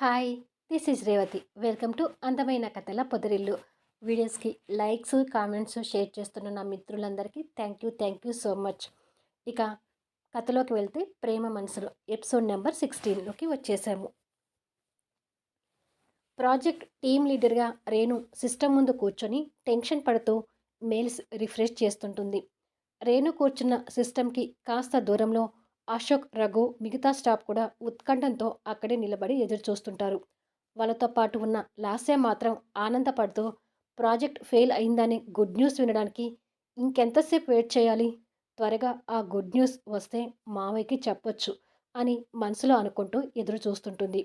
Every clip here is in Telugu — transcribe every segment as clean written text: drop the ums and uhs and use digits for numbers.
Hi, this is Revathi. Welcome to అందమైన కథల పొదరిల్లు. వీడియోస్కి లైక్స్, కామెంట్స్, షేర్ చేస్తున్న నా మిత్రులందరికీ థ్యాంక్ యూ సో మచ్. ఇక కథలోకి వెళ్తే ప్రేమ మనసులో ఎపిసోడ్ నెంబర్ 16లోకి వచ్చేసాము. ప్రాజెక్ట్ టీమ్ లీడర్గా రేణు సిస్టమ్ ముందు కూర్చొని టెన్షన్ పడుతూ మెయిల్స్ రిఫ్రెష్ చేస్తుంటుంది. రేణు కూర్చున్న సిస్టమ్కి కాస్త దూరంలో అశోక్, రఘు, మిగతా స్టాఫ్ కూడా ఉత్కంఠంతో అక్కడే నిలబడి ఎదురు చూస్తుంటారు. వాళ్ళతో పాటు ఉన్న లాస్య మాత్రం ఆనందపడుతూ ప్రాజెక్ట్ ఫెయిల్ అయిందని గుడ్ న్యూస్ వినడానికి ఇంకెంతసేపు వెయిట్ చేయాలి, త్వరగా ఆ గుడ్ న్యూస్ వస్తే మావయ్యకి చెప్పొచ్చు అని మనసులో అనుకుంటూ ఎదురు చూస్తుంటుంది.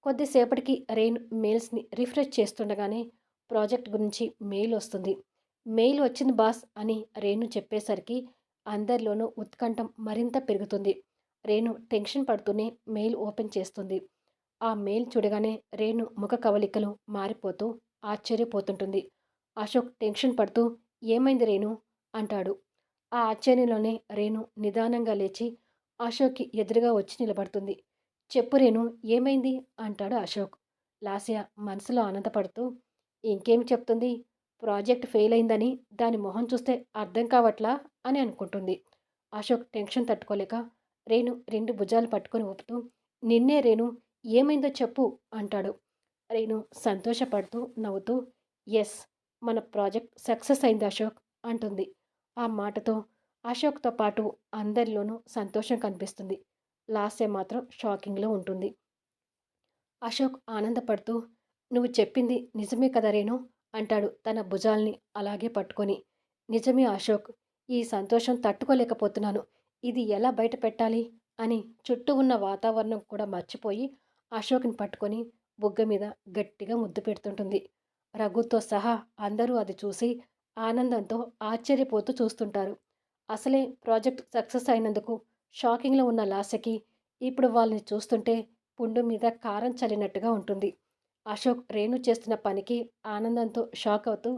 కొద్దిసేపటికి రెయిన్ మెయిల్స్ని రిఫ్రెష్ చేస్తుండగానే ప్రాజెక్ట్ గురించి మెయిల్ వస్తుంది. మెయిల్ వచ్చింది బాస్ అని రేణు చెప్పేసరికి అందరిలోనూ ఉత్కంఠం మరింత పెరుగుతుంది. రేణు టెన్షన్ పడుతూనే మెయిల్ ఓపెన్ చేస్తుంది. ఆ మెయిల్ చూడగానే రేణు ముఖ కవలికలు మారిపోతూ ఆశ్చర్యపోతుంటుంది. అశోక్ టెన్షన్ పడుతూ ఏమైంది రేణు అంటాడు. ఆ ఆశ్చర్యంలోనే రేణు నిదానంగా లేచి అశోక్కి ఎదురుగా వచ్చి నిలబడుతుంది. చెప్పు రేణు, ఏమైంది అంటాడు అశోక్. లాస్య మనసులో ఆనందపడుతూ ఇంకేం చెప్తుంది, ప్రాజెక్ట్ ఫెయిల్ అయిందని దాని మొహం చూస్తే అర్థం కావట్లా అని అనుకుంటుంది. అశోక్ టెన్షన్ తట్టుకోలేక రేణు రెండు భుజాలు పట్టుకొని ఊపుతూ నిన్నే రేణు, ఏమైందో చెప్పు అంటాడు. రేణు సంతోషపడుతూ నవ్వుతూ ఎస్, మన ప్రాజెక్ట్ సక్సెస్ అయింది అశోక్ అంటుంది. ఆ మాటతో అశోక్తో పాటు అందరిలోనూ సంతోషం కనిపిస్తుంది. లాస్య మాత్రం షాకింగ్లో ఉంటుంది. అశోక్ ఆనందపడుతూ నువ్వు చెప్పింది నిజమే కదా రేణు అంటాడు తన భుజాల్ని అలాగే పట్టుకొని. నిజమే అశోక్, ఈ సంతోషం తట్టుకోలేకపోతున్నాను. ఇది ఎలా బయట పెట్టాలి అని చుట్టూ ఉన్న వాతావరణం కూడా మర్చిపోయి అశోక్ని పట్టుకొని బుగ్గ మీద గట్టిగా ముద్దు పెడుతుంటుంది. రఘుతో సహా అందరూ అది చూసి ఆనందంతో ఆశ్చర్యపోతూ చూస్తుంటారు. అసలే ప్రాజెక్ట్ సక్సెస్ అయినందుకు షాకింగ్లో ఉన్న లాస్యకి ఇప్పుడు వాళ్ళని చూస్తుంటే పుండు మీద కారం చల్లినట్టుగా ఉంటుంది. అశోక్ రేణు చేస్తున్న పనికి ఆనందంతో షాక్ అవుతూ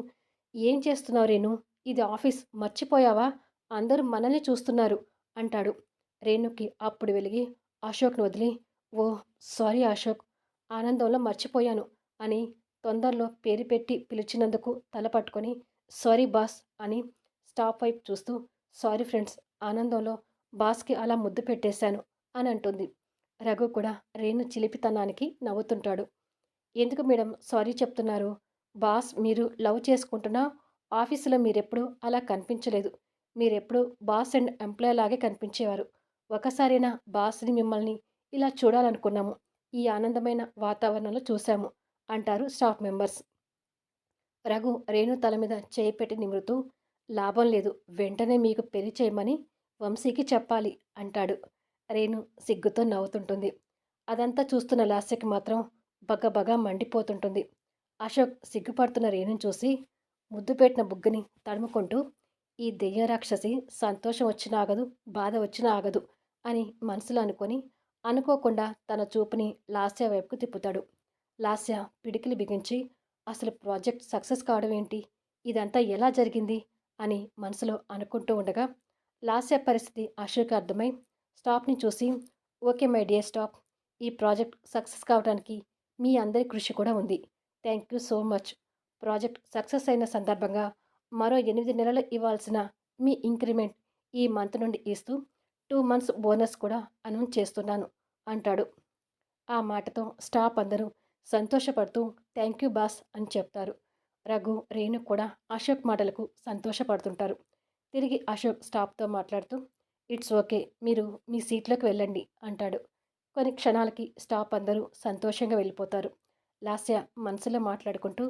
ఏం చేస్తున్నావు రేణు, ఇది ఆఫీస్ మర్చిపోయావా, అందరూ మనల్ని చూస్తున్నారు అంటాడు. రేణుకి అప్పుడు వెలిగి అశోక్ను వదిలి ఓ సారీ అశోక్, ఆనందంలో మర్చిపోయాను అని తొందరలో పేరు పెట్టి పిలిచినందుకు తల పట్టుకొని సారీ బాస్ అని స్టాప్ వైపు చూస్తూ సారీ ఫ్రెండ్స్, ఆనందంలో బాస్కి అలా ముద్దు పెట్టేశాను అని అంటుంది. రఘు కూడా రేణు చిలిపితనానికి నవ్వుతుంటాడు. ఎందుకు మేడం సారీ చెప్తున్నారు, బాస్ మీరు లవ్ చేసుకుంటున్నా ఆఫీసులో మీరెప్పుడు అలా కనిపించలేదు. మీరెప్పుడు బాస్ అండ్ ఎంప్లాయ్ లాగే కనిపించేవారు. ఒకసారైనా బాస్ని మిమ్మల్ని ఇలా చూడాలనుకున్నాము, ఈ ఆనందమైన వాతావరణంలో చూశాము అంటారు స్టాఫ్ మెంబర్స్. రఘు రేణు తల మీద చేయి పెట్టి నిమురుతూ లాభం లేదు, వెంటనే మీకు పెళ్లి చేయమని వంశీకి చెప్పాలి అంటాడు. రేణు సిగ్గుతో నవ్వుతుంటుంది. అదంతా చూస్తున్న లాస్యకి మాత్రం బగబగా మండిపోతుంటుంది. అశోక్ సిగ్గుపడుతున్న రేణుని చూసి ముద్దు పెట్టిన బుగ్గని తడుముకుంటూ ఈ దెయ్య రాక్షసి సంతోషం వచ్చినా ఆగదు, బాధ వచ్చినా ఆగదు అని మనసులో అనుకొని అనుకోకుండా తన చూపుని లాస్య వైపుకు తిప్పుతాడు. లాస్య పిడికిలి బిగించి అసలు ప్రాజెక్ట్ సక్సెస్ కావడం ఏంటి, ఇదంతా ఎలా జరిగింది అని మనసులో అనుకుంటూ ఉండగా లాస్య పరిస్థితి అశోక్ అర్థమై స్టాఫ్ని చూసి ఓకే మై డియర్ స్టాఫ్, ఈ ప్రాజెక్ట్ సక్సెస్ కావడానికి మీ అందరి కృషి కూడా ఉంది. Thank you so much. Project success అయిన సందర్భంగా మరో 8 నెలలు ఇవ్వాల్సిన మీ ఇంక్రిమెంట్ ఈ మంత్ నుండి ఇస్తూ 2 మంత్స్ బోనస్ కూడా అనౌన్స్ చేస్తున్నాను అంటాడు. ఆ మాటతో స్టాఫ్ అందరూ సంతోషపడుతూ థ్యాంక్ యూ బాస్ అని చెప్తారు. రఘు, రేణు కూడా అశోక్ మాటలకు సంతోషపడుతుంటారు. తిరిగి అశోక్ స్టాఫ్తో మాట్లాడుతూ ఇట్స్ ఓకే, మీరు మీ సీట్లోకి వెళ్ళండి అంటాడు. కొన్ని క్షణాలకి స్టాఫ్ అందరూ సంతోషంగా వెళ్ళిపోతారు. లాస్య మనసులో మాట్లాడుకుంటూ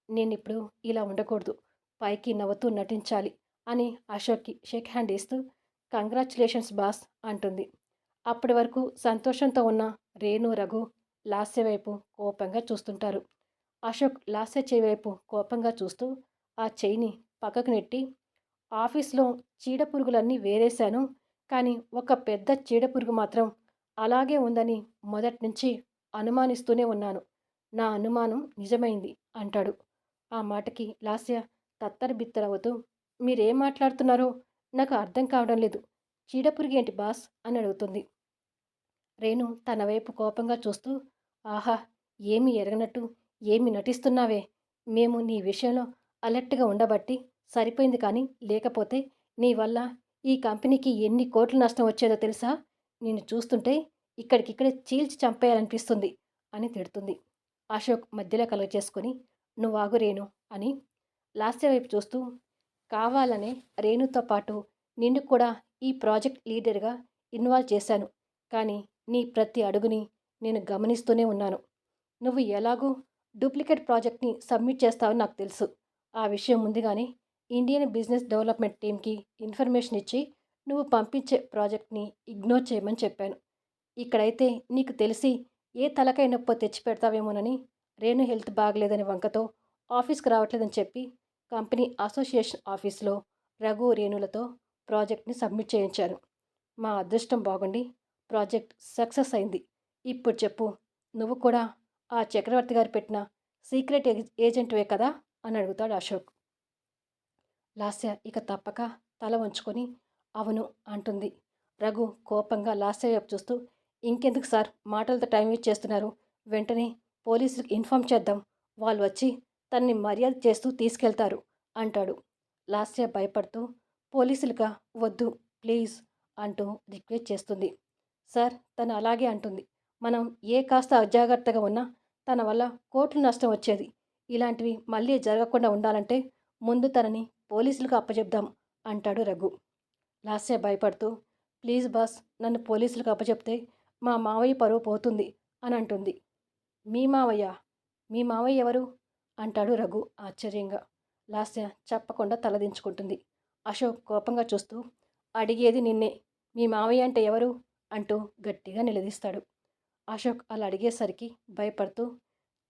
నేనిప్పుడు ఇలా ఉండకూడదు, పైకి నవ్వుతూ నటించాలి అని అశోక్కి షేక్ హ్యాండ్ ఇస్తూ కంగ్రాచులేషన్స్ బాస్ అంటుంది. అప్పటి వరకు సంతోషంతో ఉన్న రేణు, రఘు లాస్య వైపు కోపంగా చూస్తుంటారు. అశోక్ లాస్య చేయి వైపు కోపంగా చూస్తూ ఆ చెయ్యిని పక్కకు నెట్టి ఆఫీస్లో చీడపురుగులన్నీ వేరేశాను, కానీ ఒక పెద్ద చీడపురుగు మాత్రం అలాగే ఉందని మొదట్నుంచి అనుమానిస్తూనే ఉన్నాను. నా అనుమానం నిజమైంది అంటాడు. ఆ మాటకి లాస్య తత్తరబిత్తరవుతూ మీరేం మాట్లాడుతున్నారో నాకు అర్థం కావడం లేదు, చీడపురుగేంటి బాస్ అని అడుగుతుంది. రేణు తన వైపు కోపంగా చూస్తూ ఆహా, ఏమి ఎరగనట్టు ఏమి నటిస్తున్నావే? మేము నీ విషయంలో అలర్ట్‌గా ఉండబట్టి సరిపోయింది కానీ, లేకపోతే నీ వల్ల ఈ కంపెనీకి ఎన్ని కోట్ల నష్టం వచ్చేదో తెలుసా? నిన్ను చూస్తుంటే ఇక్కడికిక్కడే చీల్చి చంపేయాలనిపిస్తుంది అని తిడుతుంది. అశోక్ మధ్యలో కలుగజేసుకొని నువ్వాగు రేణు అని లాస్య వైపు చూస్తూ కావాలనే రేణుతో పాటు నిన్ను కూడా ఈ ప్రాజెక్ట్ లీడర్‌గా ఇన్వాల్వ్ చేశాను. కానీ నీ ప్రతి అడుగుని నేను గమనిస్తూనే ఉన్నాను. నువ్వు ఎలాగూ డూప్లికేట్ ప్రాజెక్ట్‌ని సబ్మిట్ చేస్తావని నాకు తెలుసు. ఆ విషయం ముందుగానే ఇండియన్ బిజినెస్ డెవలప్‌మెంట్ టీమ్‌కి ఇన్ఫర్మేషన్ ఇచ్చి నువ్వు పంపించే ప్రాజెక్ట్‌ని ఇగ్నోర్ చేయమని చెప్పాను. ఇక్కడైతే నీకు తెలిసి ఏ తలకాయ నొప్పో తెచ్చిపెడతావేమోనని రేణు హెల్త్ బాగలేదని వంకతో ఆఫీస్‌కి రావట్లేదని చెప్పి కంపెనీ అసోసియేషన్ ఆఫీస్‌లో రఘు, రేణులతో ప్రాజెక్ట్‌ని సబ్మిట్ చేయించాను. మా అదృష్టం బాగుండి ప్రాజెక్ట్ సక్సెస్ అయింది. ఇప్పుడు చెప్పు నువ్వు కూడా ఆ చక్రవర్తి గారు పెట్టిన సీక్రెట్ ఏజెంట్‌వే కదా అని అడుగుతాడు అశోక్. లాస్య ఇక తప్పక తల వంచుకొని అవును అంటుంది. రఘు కోపంగా లాస్య వైపు చూస్తూ ఇంకెందుకు సార్ మాటలతో టైం వేస్ట్ చేస్తున్నారు. వెంటనే పోలీసులకు ఇన్ఫార్మ్ చేద్దాం. వాళ్ళు వచ్చి తనని మర్యాద చేస్తూ తీసుకెళ్తారు అంటాడు. లాస్య భయపడుతూ పోలీసులుగా వద్దు ప్లీజ్ అంటూ రిక్వెస్ట్ చేస్తుంది. సార్ తను అలాగే అంటుంది. మనం ఏ కాస్త అజాగ్రత్తగా ఉన్నా తన వల్ల కోట్లు నష్టం వచ్చేది. ఇలాంటివి మళ్ళీ జరగకుండా ఉండాలంటే ముందు తనని పోలీసులకు అప్పచెప్దాం అంటాడు రఘు. లాస్య భయపడుతూ ప్లీజ్ బాస్ నన్ను పోలీసులకు అప్పచెప్తే మా మావయ్య పరువు పోతుంది అని అంటుంది. మీ మావయ్య? మీ మావయ్య ఎవరు అంటాడు రఘు ఆశ్చర్యంగా. లాస్య చెప్పకుండా తలదించుకుంటుంది. అశోక్ కోపంగా చూస్తూ అడిగేది నిన్నే, మీ మావయ్య అంటే ఎవరు అంటూ గట్టిగా నిలదీస్తాడు. అశోక్ అలా అడిగేసరికి భయపడుతూ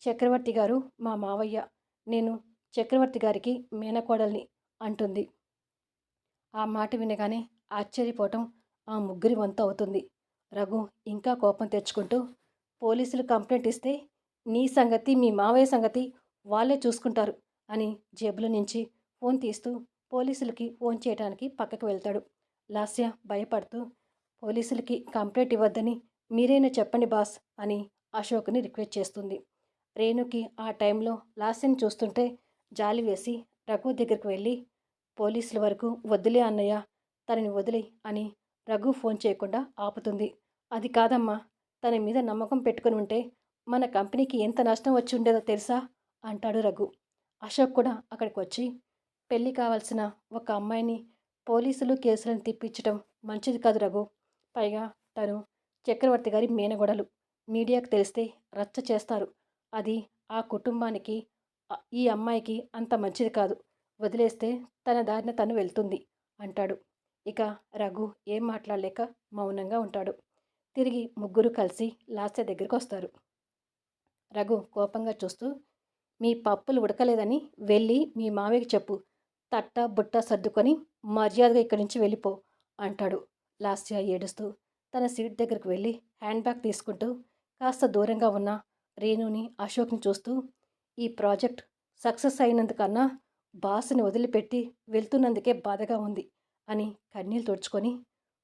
చక్రవర్తి గారు మా మావయ్య, నేను చక్రవర్తి గారికి మేనకోడల్ని అంటుంది. ఆ మాట వినగానే ఆశ్చర్యపోవటం ఆ ముగ్గురి వంతు అవుతుంది. రఘు ఇంకా కోపం తెచ్చుకుంటూ పోలీసులు కంప్లైంట్ ఇస్తే నీ సంగతి మీ మావయ్య సంగతి వాళ్ళే చూసుకుంటారు అని జేబులో నుంచి ఫోన్ తీస్తూ పోలీసులకి ఫోన్ చేయడానికి పక్కకు వెళ్తాడు. లాస్య భయపడుతూ పోలీసులకి కంప్లైంట్ ఇవ్వద్దని మీరైనా చెప్పండి బాస్ అని అశోక్ని రిక్వెస్ట్ చేస్తుంది. రేణుకి ఆ టైంలో లాస్యని చూస్తుంటే జాలి వేసి రఘు దగ్గరికి వెళ్ళి పోలీసుల వరకు వద్దులే అన్నయ్య, తనని వదిలే అని రఘు ఫోన్ చేయకుండా ఆపుతుంది. అది కాదమ్మా, తన మీద నమ్మకం పెట్టుకుని ఉంటే మన కంపెనీకి ఎంత నష్టం వచ్చి ఉండేదో తెలుసా అంటాడు రఘు. అశోక్ కూడా అక్కడికి వచ్చి పెళ్ళి కావాల్సిన ఒక అమ్మాయిని పోలీసులు కేసులను తిప్పించడం మంచిది కాదు రఘు. పైగా తను చక్రవర్తి గారి మేనగొడలు. మీడియాకు తెలిస్తే రచ్చ చేస్తారు. అది ఆ కుటుంబానికి ఈ అమ్మాయికి అంత మంచిది కాదు. వదిలేస్తే తన దారిన తను వెళ్తుంది అంటాడు. ఇక రఘు ఏం మాట్లాడలేక మౌనంగా ఉంటాడు. తిరిగి ముగ్గురు కలిసి లాస్య దగ్గరికి వస్తారు. రఘు కోపంగా చూస్తూ మీ పప్పులు ఉడకలేదని వెళ్ళి మీ మామయ్యకి చెప్పు. తట్ట బుట్ట సర్దుకొని మర్యాదగా ఇక్కడి నుంచి వెళ్ళిపో అంటాడు. లాస్య ఏడుస్తూ తన సీట్ దగ్గరకు వెళ్ళి హ్యాండ్ బ్యాగ్ తీసుకుంటూ కాస్త దూరంగా ఉన్న రేణుని అశోక్ని చూస్తూ ఈ ప్రాజెక్ట్ సక్సెస్ అయినందుకన్నా బాస్ని వదిలిపెట్టి వెళ్తున్నందుకే బాధగా ఉంది అని కన్నీళ్ళు తుడుచుకొని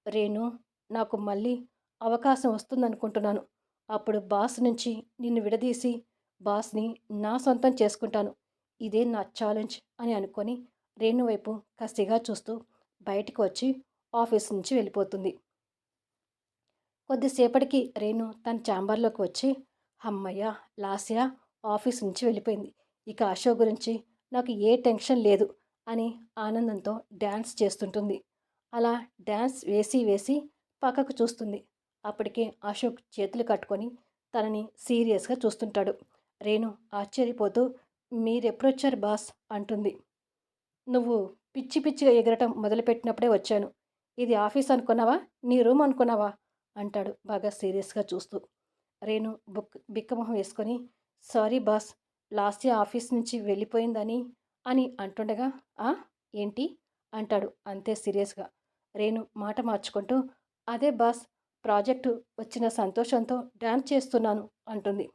రేణు నాకు మళ్ళీ అవకాశం వస్తుందనుకుంటున్నాను. అప్పుడు బాస్ నుంచి నిన్ను విడదీసి బాస్ని నా సొంతం చేసుకుంటాను. ఇదే నా ఛాలెంజ్ అని అనుకొని రేణు వైపు కసిగా చూస్తూ బయటికి వచ్చి ఆఫీస్ నుంచి వెళ్ళిపోతుంది. కొద్దిసేపటికి రేణు తన ఛాంబర్లోకి వచ్చి హమ్మయ్య లాస్య ఆఫీస్ నుంచి వెళ్ళిపోయింది. ఇక అశోక్ గురించి నాకు ఏ టెన్షన్ లేదు అని ఆనందంతో డ్యాన్స్ చేస్తుంటుంది. అలా డ్యాన్స్ వేసి వేసి పక్కకు చూస్తుంది. అప్పటికే అశోక్ చేతులు కట్టుకొని తనని సీరియస్గా చూస్తుంటాడు. రేణు ఆశ్చర్యపోతూ మీరెప్పుడొచ్చారు బాస్ అంటుంది. నువ్వు పిచ్చి పిచ్చిగా ఎగరటం మొదలుపెట్టినప్పుడే వచ్చాను. ఇది ఆఫీస్ అనుకున్నావా, నీ రూమ్ అనుకున్నావా అంటాడు బాగా సీరియస్గా చూస్తూ. రేణు బిక్కమొహం వేసుకొని సారీ బాస్, లాస్య ఆఫీస్ నుంచి వెళ్ళిపోయిందని అని అంటుండగా ఆ ఏంటి అంటాడు అంతే సీరియస్గా. రేణు మాట మార్చుకుంటూ అదే బాస్, ప్రాజెక్టు వచ్చిన సంతోషంతో డ్యాన్స్ చేస్తున్నాను అంటుంది.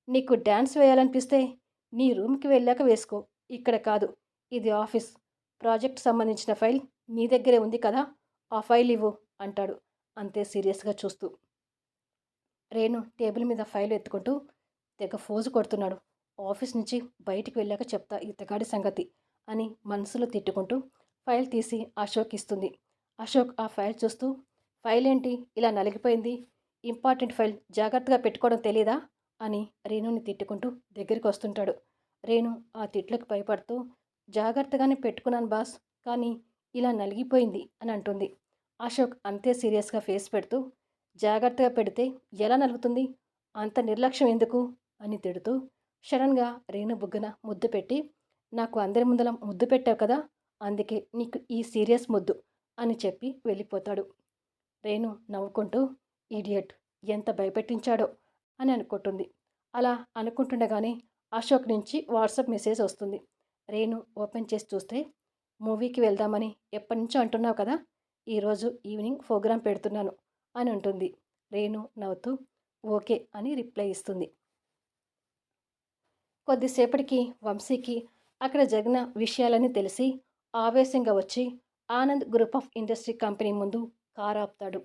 నీకు డ్యాన్స్ వేయాలనిపిస్తే నీ రూమ్కి వెళ్ళాక వేసుకో, ఇక్కడ కాదు, ఇది ఆఫీస్. ప్రాజెక్ట్ సంబంధించిన ఫైల్ నీ దగ్గరే ఉంది కదా, ఆ ఫైల్ ఇవ్వు అంటాడు అంతే సీరియస్గా చూస్తూ. రేణు టేబుల్ మీద ఫైల్ ఎత్తుకుంటూ తెగ ఫోజు కొడుతున్నాడు. ఆఫీస్ నుంచి బయటికి వెళ్ళాక చెప్తా ఇతగాడి సంగతి అని మనసులో తిట్టుకుంటూ ఫైల్ తీసి అశోక్ ఇస్తుంది. అశోక్ ఆ ఫైల్ చూస్తూ, ఫైల్ ఏంటి ఇలా నలిగిపోయింది? ఇంపార్టెంట్ ఫైల్ జాగ్రత్తగా పెట్టుకోవడం తెలీదా అని రేణుని తిట్టుకుంటూ దగ్గరికి వస్తుంటాడు. రేణు ఆ తిట్లకు భయపడుతూ, జాగ్రత్తగానే పెట్టుకున్నాను బాస్, కానీ ఇలా నలిగిపోయింది అని అంటుంది. అశోక్ అంతే సీరియస్గా ఫేస్ పెడుతూ, జాగ్రత్తగా పెడితే ఎలా నలుగుతుంది? అంత నిర్లక్ష్యం ఎందుకు అని తిడుతూ సడన్గా రేణు బుగ్గన ముద్దు పెట్టి, నాకు అందరి ముందల ముద్దు పెట్టావు కదా, అందుకే నీకు ఈ సీరియస్ ముద్దు అని చెప్పి వెళ్ళిపోతాడు. రేణు నవ్వుకుంటూ, ఈడియట్, ఎంత భయపెట్టించాడో అని అనుకుంటుంది. అలా అనుకుంటుండగానే అశోక్ నుంచి వాట్సాప్ మెసేజ్ వస్తుంది. రేణు ఓపెన్ చేసి చూస్తే, మూవీకి వెళ్దామని ఎప్పటి నుంచో అంటున్నావు కదా, ఈరోజు ఈవినింగ్ ప్రోగ్రాం పెడుతున్నాను అని ఉంటుంది. రేణు నవ్వుతూ ఓకే అని రిప్లై ఇస్తుంది. కొద్దిసేపటికి వంశీకి అక్కడ జరిగిన విషయాలన్నీ తెలిసి ఆవేశంగా వచ్చి Anand group of industry company ముందు కారు ఆపుతాడు.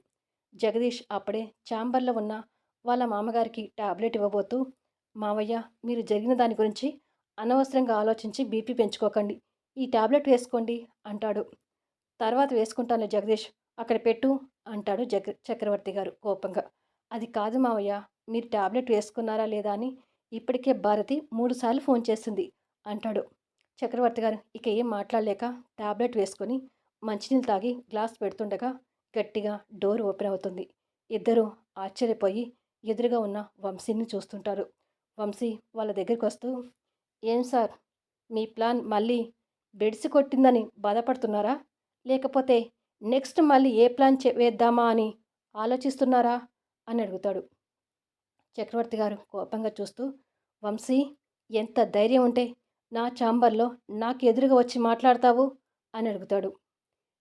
జగదీష్ అప్పుడే ఛాంబర్లో ఉన్న వాళ్ళ మామగారికి టాబ్లెట్ ఇవ్వబోతూ, మావయ్య, మీరు జరిగిన దాని గురించి అనవసరంగా ఆలోచించి బీపీ పెంచుకోకండి, ఈ టాబ్లెట్ వేసుకోండి అంటాడు. తర్వాత వేసుకుంటాను జగదీష్, అక్కడ పెట్టు అంటాడు చక్రవర్తి గారు కోపంగా. అది కాదు మావయ్య, మీరు టాబ్లెట్ వేసుకున్నారా లేదా అని ఇప్పటికే భారతి 3 సార్లు ఫోన్ చేసింది అంటాడు. చక్రవర్తి గారు ఇక ఏం మాట్లాడలేక టాబ్లెట్ వేసుకొని మంచినీళ్ళు తాగి గ్లాస్ పెడుతుండగా గట్టిగా డోర్ ఓపెన్ అవుతుంది. ఇద్దరూ ఆశ్చర్యపోయి ఎదురుగా ఉన్న వంశీని చూస్తుంటారు. వంశీ వాళ్ళ దగ్గరికి వస్తూ, ఏం సార్, మీ ప్లాన్ మళ్ళీ బెడిసి కొట్టిందని బాధపడుతున్నారా, లేకపోతే నెక్స్ట్ మళ్ళీ ఏ ప్లాన్ వేద్దామా అని ఆలోచిస్తున్నారా అని అడుగుతాడు. చక్రవర్తి గారు కోపంగా చూస్తూ, వంశీ, ఎంత ధైర్యం ఉంటే నా ఛాంబర్లో నాకు ఎదురుగా వచ్చి మాట్లాడతావు అని అడుగుతాడు.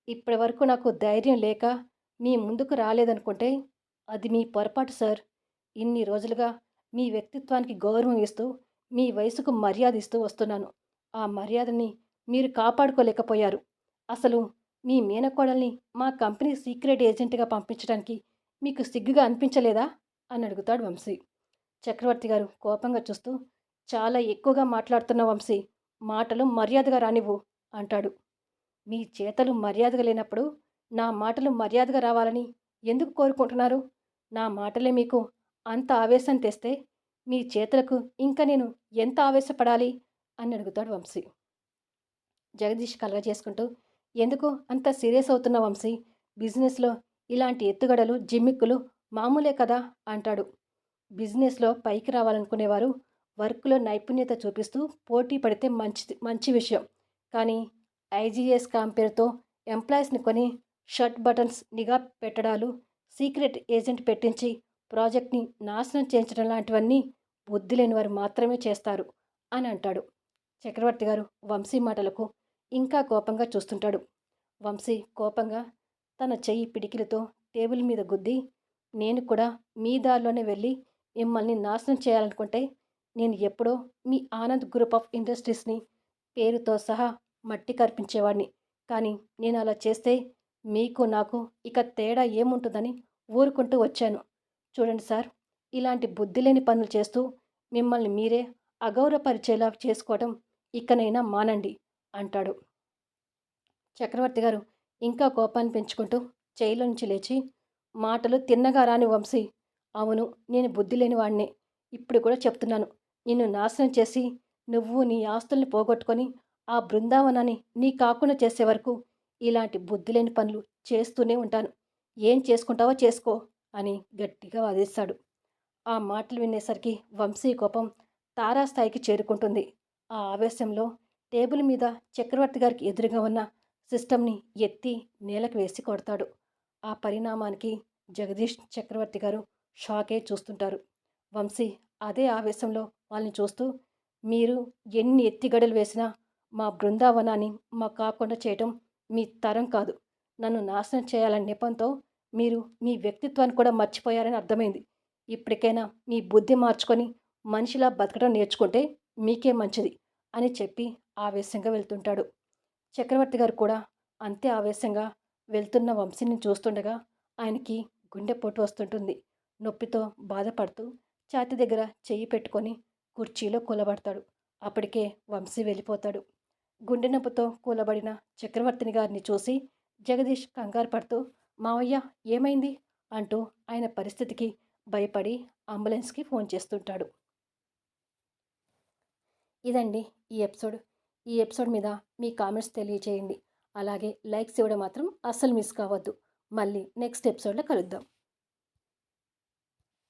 ఇప్పటి వరకు నాకు ధైర్యం లేక మీ ముందుకు రాలేదనుకుంటే అది మీ పొరపాటు సార్. ఇన్ని రోజులుగా మీ వ్యక్తిత్వానికి గౌరవం ఇస్తూ మీ వయసుకు మర్యాద ఇస్తూ వస్తున్నాను. ఆ మర్యాదని మీరు కాపాడుకోలేకపోయారు. అసలు మీ మేనకోడల్ని మా కంపెనీ సీక్రెట్ ఏజెంట్గా పంపించడానికి మీకు సిగ్గుగా అనిపించలేదా అని అడుగుతాడు వంశీ. చక్రవర్తి గారు కోపంగా చూస్తూ, చాలా ఎక్కువగా మాట్లాడుతున్న వంశీ, మాటలు మర్యాదగా రానివ్వు అంటాడు. మీ చేతలు మర్యాదగా లేనప్పుడు నా మాటలు మర్యాదగా రావాలని ఎందుకు కోరుకుంటున్నారు? నా మాటలే మీకు అంత ఆవేశం తెస్తే మీ చేతలకు ఇంకా నేను ఎంత ఆవేశపడాలి అని అడుగుతాడు వంశీ. జగదీష్ కలగజేసుకుంటూ, ఎందుకు అంత సీరియస్ అవుతున్న వంశీ, బిజినెస్లో ఇలాంటి ఎత్తుగడలు జిమ్మిక్కులు మామూలే కదా అంటాడు. బిజినెస్లో పైకి రావాలనుకునేవారు వర్క్లో నైపుణ్యత చూపిస్తూ పోటీ పడితే మంచి విషయం. కానీ ఐజీఎస్ పేరుతో ఎంప్లాయీస్ని కొని షర్ట్ బటన్స్ నిఘా పెట్టడాలు, సీక్రెట్ ఏజెంట్ పెట్టించి ప్రాజెక్ట్ని నాశనం చేయించడం లాంటివన్నీ బుద్ధి లేని వారు మాత్రమే చేస్తారు అని అంటాడు. చక్రవర్తి గారు వంశీ మాటలకు ఇంకా కోపంగా చూస్తుంటాడు. వంశీ కోపంగా తన చెయ్యి పిడికిలతో టేబుల్ మీద గుద్ది, నేను కూడా మీ దారిలోనే వెళ్ళి మిమ్మల్ని నాశనం చేయాలనుకుంటే నేను ఎప్పుడో మీ ఆనంద్ గ్రూప్ ఆఫ్ ఇండస్ట్రీస్ని పేరుతో సహా మట్టి కర్పించేవాడిని. కానీ నేను అలా చేస్తే మీకు నాకు ఇక తేడా ఏముంటుందని ఊరుకుంటూ వచ్చాను. చూడండి సార్, ఇలాంటి బుద్ధి లేని పనులు చేస్తూ మిమ్మల్ని మీరే అగౌరవపరిచేలా చేసుకోవటం ఇకనైనా మానండి అంటాడు. చక్రవర్తి గారు ఇంకా కోపాన్ని పెంచుకుంటూ చైలో నుంచి లేచి, మాటలు తిన్నగా రాని వంశీ, అవును, నేను బుద్ధి లేని వాడినే. ఇప్పుడు కూడా చెప్తున్నాను, నిన్ను నాశనం చేసి నువ్వు నీ ఆస్తుల్ని పోగొట్టుకొని ఆ బృందావనాన్ని నీ కాకుండా చేసే వరకు ఇలాంటి బుద్ధి లేని పనులు చేస్తూనే ఉంటాను. ఏం చేసుకుంటావో చేసుకో అని గట్టిగా వాదిస్తాడు. ఆ మాటలు వినేసరికి వంశీ కోపం తారాస్థాయికి చేరుకుంటుంది. ఆ ఆవేశంలో టేబుల్ మీద చక్రవర్తి గారికి ఎదురుగా ఉన్న సిస్టమ్ని ఎత్తి నేలకు వేసి కొడతాడు. ఆ పరిణామానికి జగదీష్, చక్రవర్తి గారు షాకే చూస్తుంటారు. వంశీ అదే ఆవేశంలో వాళ్ళని చూస్తూ, మీరు ఎన్ని ఎత్తిగడలు వేసినా మా బృందావనాన్ని మా కాకుండా చేయటం మీ తరం కాదు. నన్ను నాశనం చేయాలనే నెపంతో మీరు మీ వ్యక్తిత్వాన్ని కూడా మర్చిపోయారని అర్థమైంది. ఇప్పటికైనా మీ బుద్ధి మార్చుకొని మనిషిలా బతకడం నేర్చుకుంటే మీకే మంచిది అని చెప్పి ఆవేశంగా వెళ్తుంటాడు. చక్రవర్తి గారు కూడా అంతే ఆవేశంగా వెళ్తున్న వంశీని చూస్తుండగా ఆయనకి గుండెపోటు వస్తుంటుంది. నొప్పితో బాధపడుతూ ఛాతీ దగ్గర చెయ్యి పెట్టుకొని కుర్చీలో కూలబడతాడు. అప్పటికే వంశీ వెళ్ళిపోతాడు. గుండె నొప్పితో కూలబడిన చక్రవర్తిని గారిని చూసి జగదీష్ కంగారు పడుతూ మావయ్య ఏమైంది అంటూ ఆయన పరిస్థితికి భయపడి అంబులెన్స్కి ఫోన్ చేస్తుంటాడు. ఇదండి ఈ ఎపిసోడ్. ఈ ఎపిసోడ్ మీద మీ కామెంట్స్ తెలియచేయండి. అలాగే లైక్స్ ఇవ్వడం మాత్రం అస్సలు మిస్ కావద్దు. మళ్ళీ నెక్స్ట్ ఎపిసోడ్లో కలుద్దాం.